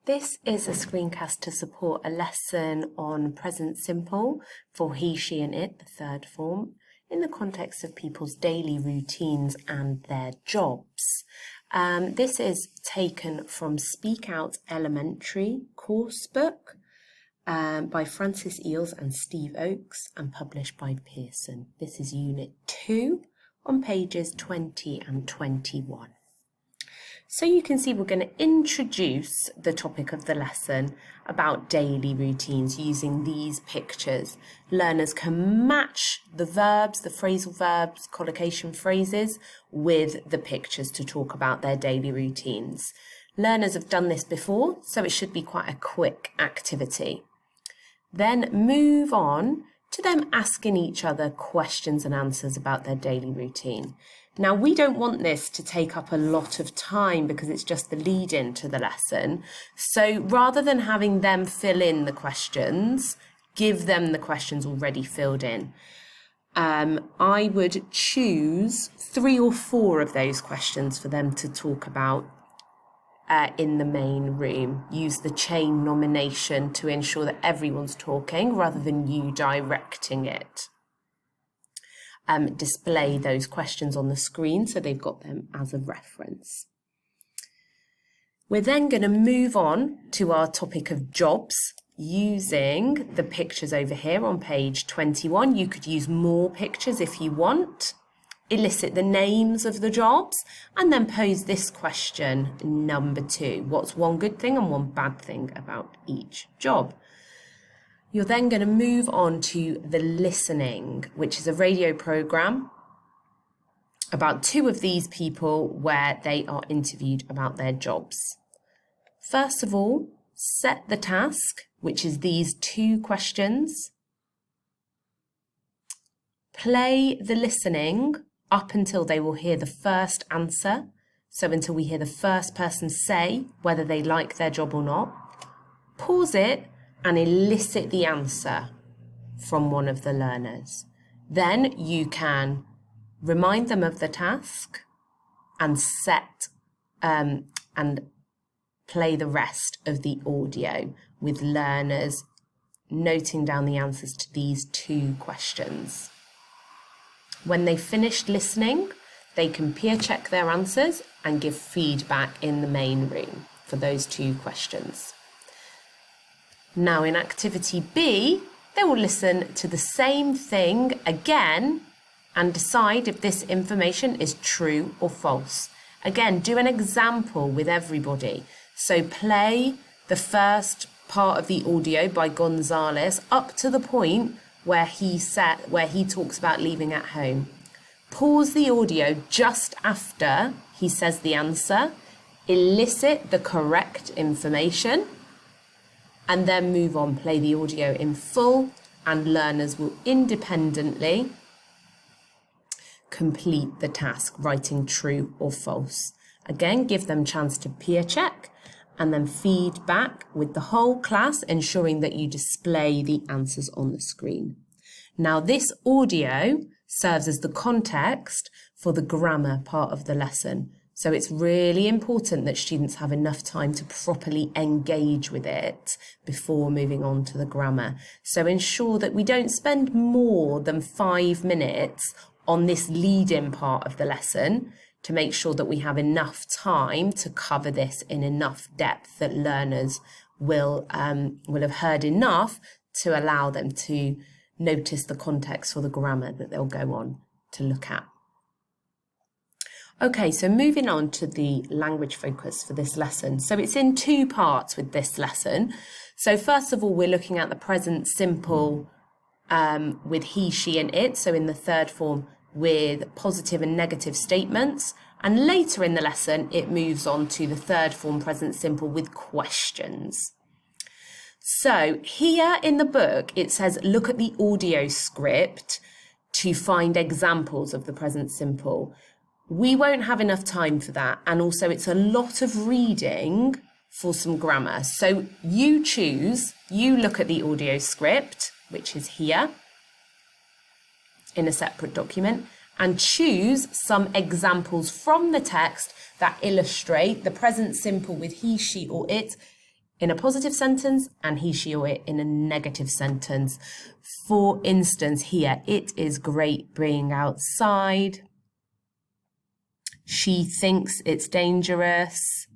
This is a screencast to support a lesson on present simple for he, she and it, the third form, in the context of people's daily routines and their jobs. This is taken from Speak Out Elementary course book by Francis Eales and Steve Oakes and published by Pearson. This is Unit 2 on pages 20 and 21. So you can see we're going to introduce the topic of the lesson about daily routines using these pictures. Learners can match the verbs, the phrasal verbs, collocation phrases with the pictures to talk about their daily routines. Learners have done this before, so it should be quite a quick activity. Then move on to them asking each other questions and answers about their daily routine. Now, we don't want this to take up a lot of time because it's just the lead-in to the lesson. So rather than having them fill in the questions, give them the questions already filled in. I would choose 3 or 4 of those questions for them to talk about in the main room. Use the chain nomination to ensure that everyone's talking rather than you directing it. Display those questions on the screen so they've got them as a reference. We're then going to move on to our topic of jobs using the pictures over here on page 21. You could use more pictures if you want. Elicit the names of the jobs and then pose this question, number 2. What's one good thing and one bad thing about each job? You're then going to move on to the listening, which is a radio program about 2 of these people where they are interviewed about their jobs. First of all, set the task, which is these 2 questions. Play the listening up until they will hear the first answer. So until we hear the first person say whether they like their job or not. Pause it and elicit the answer from one of the learners. Then you can remind them of the task and and play the rest of the audio with learners noting down the answers to these 2 questions. When they finished listening, they can peer check their answers and give feedback in the main room for those 2 questions. Now in activity B, they will listen to the same thing again and decide if this information is true or false. Again, do an example with everybody. So play the first part of the audio by Gonzalez up to the point where he talks about leaving at home. Pause the audio just after he says the answer, elicit the correct information, and then move on, play the audio in full, and learners will independently complete the task, writing true or false. Again, give them chance to peer check and then feedback with the whole class, ensuring that you display the answers on the screen. Now, this audio serves as the context for the grammar part of the lesson. So it's really important that students have enough time to properly engage with it before moving on to the grammar. So ensure that we don't spend more than 5 minutes on this lead-in part of the lesson to make sure that we have enough time to cover this in enough depth that learners will have heard enough to allow them to notice the context for the grammar that they'll go on to look at. Okay, so moving on to the language focus for this lesson. So it's in 2 parts with this lesson. So first of all, we're looking at the present simple with he, she and it. So in the third form with positive and negative statements. And later in the lesson, it moves on to the third form present simple with questions. So here in the book, it says, look at the audio script to find examples of the present simple. We won't have enough time for that. And also it's a lot of reading for some grammar. So you look at the audio script, which is here in a separate document, and choose some examples from the text that illustrate the present simple with he, she or it in a positive sentence and he, she, or it in a negative sentence. For instance, here, it is great being outside. She thinks it's dangerous.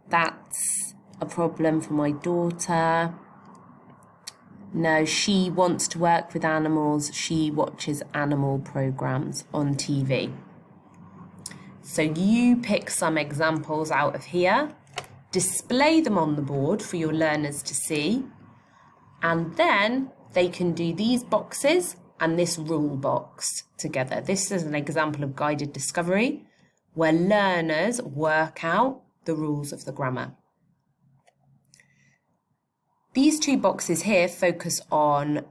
That's a problem for my daughter. No, she wants to work with animals. She watches animal programs on TV. So you pick some examples out of here, display them on the board for your learners to see, and then they can do these boxes and this rule box together. This is an example of guided discovery where learners work out the rules of the grammar. These two boxes here focus on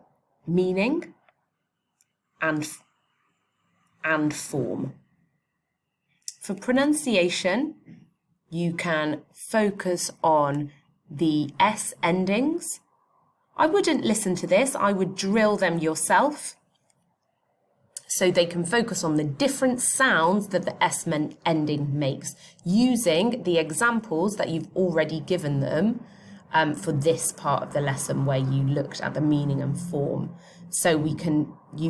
meaning and form. For pronunciation, you can focus on the S endings. I wouldn't listen to this, I would drill them yourself so they can focus on the different sounds that the S ending makes using the examples that you've already given them for this part of the lesson where you looked at the meaning and form. So you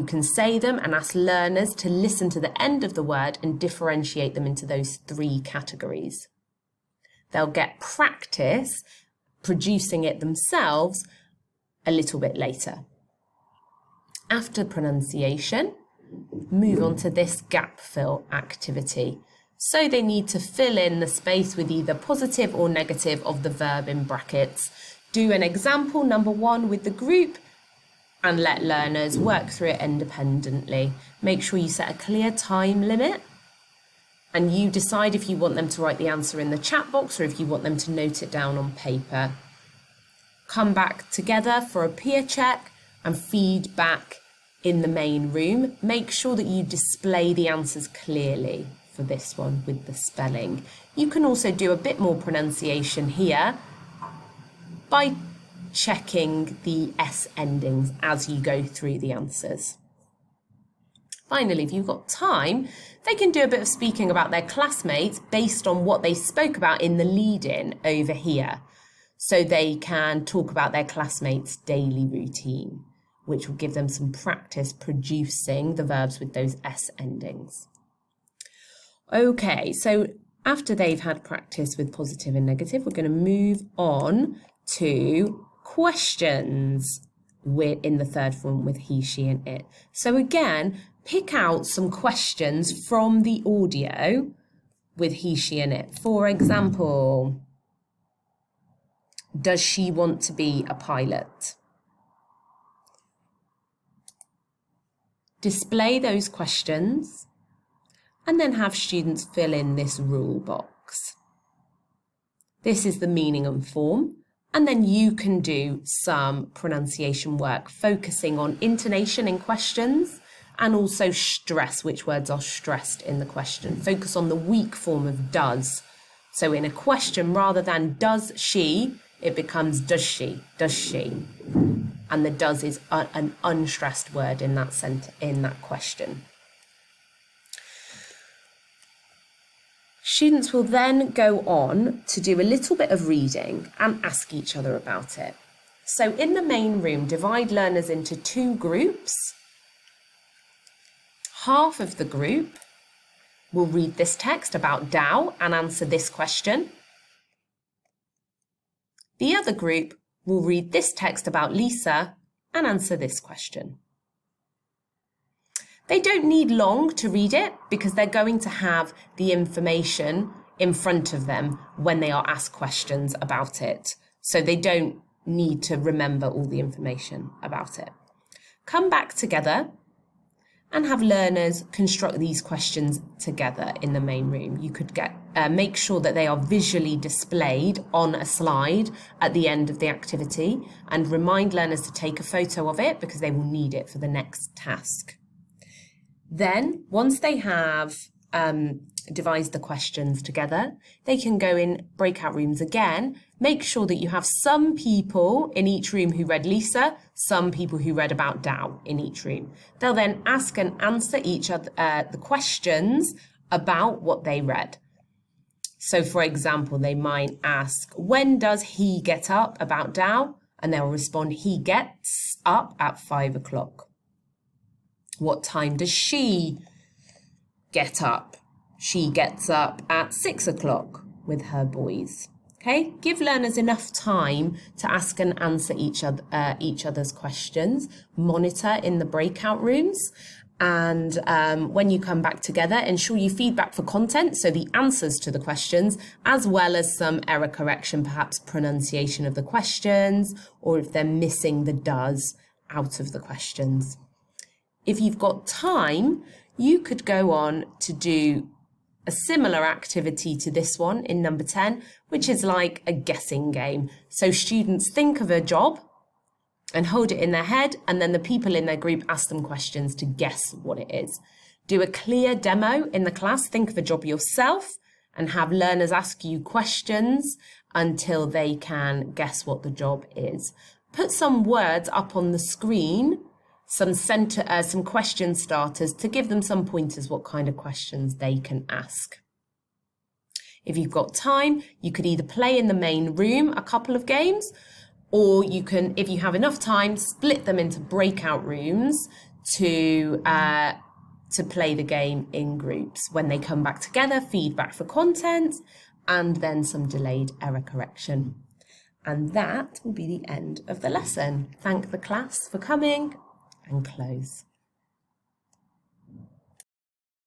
can say them and ask learners to listen to the end of the word and differentiate them into those three categories. They'll get practice producing it themselves a little bit later. After pronunciation, move on to this gap fill activity. So they need to fill in the space with either positive or negative of the verb in brackets. Do an example number 1 with the group and let learners work through it independently. Make sure you set a clear time limit and you decide if you want them to write the answer in the chat box or if you want them to note it down on paper. Come back together for a peer check and feedback in the main room. Make sure that you display the answers clearly for this one with the spelling. You can also do a bit more pronunciation here by checking the S endings as you go through the answers. Finally, if you've got time, they can do a bit of speaking about their classmates based on what they spoke about in the lead-in over here. So they can talk about their classmates' daily routine, which will give them some practice producing the verbs with those S endings. Okay, so after they've had practice with positive and negative, we're going to move on to questions in the third form with he, she, and it. So again, pick out some questions from the audio with he, she, and it. For example, does she want to be a pilot? Display those questions and then have students fill in this rule box. This is the meaning and form, and then you can do some pronunciation work focusing on intonation in questions and also stress, which words are stressed in the question. Focus on the weak form of does. So in a question, rather than does she, it becomes does she, does she. And the does is an unstressed word in that question. Students will then go on to do a little bit of reading and ask each other about it. So in the main room, divide learners into 2 groups. Half of the group will read this text about Dow and answer this question. The other group will read this text about Lisa and answer this question. They don't need long to read it because they're going to have the information in front of them when they are asked questions about it. So they don't need to remember all the information about it. Come back together and have learners construct these questions together in the main room. You could make sure that they are visually displayed on a slide at the end of the activity and remind learners to take a photo of it because they will need it for the next task. Then, once they have devise the questions together. They can go in breakout rooms again. Make sure that you have some people in each room who read Lisa, some people who read about Tao in each room. They'll then ask and answer each other the questions about what they read. So for example, they might ask, when does he get up about Tao? And they'll respond, he gets up at 5 o'clock. What time does she get up? She gets up at 6 o'clock with her boys. Okay, give learners enough time to ask and answer each other's questions. Monitor in the breakout rooms. And when you come back together, ensure you feedback for content, so the answers to the questions, as well as some error correction, perhaps pronunciation of the questions, or if they're missing the does out of the questions. If you've got time, you could go on to do a similar activity to this one in number 10, which is like a guessing game. So students think of a job and hold it in their head, and then the people in their group ask them questions to guess what it is. Do a clear demo in the class, think of a job yourself, and have learners ask you questions until they can guess what the job is. Put some words up on the screen, some question starters to give them some pointers what kind of questions they can ask. If you've got time, you could either play in the main room a couple of games, or you can, if you have enough time, split them into breakout rooms to play the game in groups. When they come back together, feedback for content, and then some delayed error correction. And that will be the end of the lesson. Thank the class for coming, and close.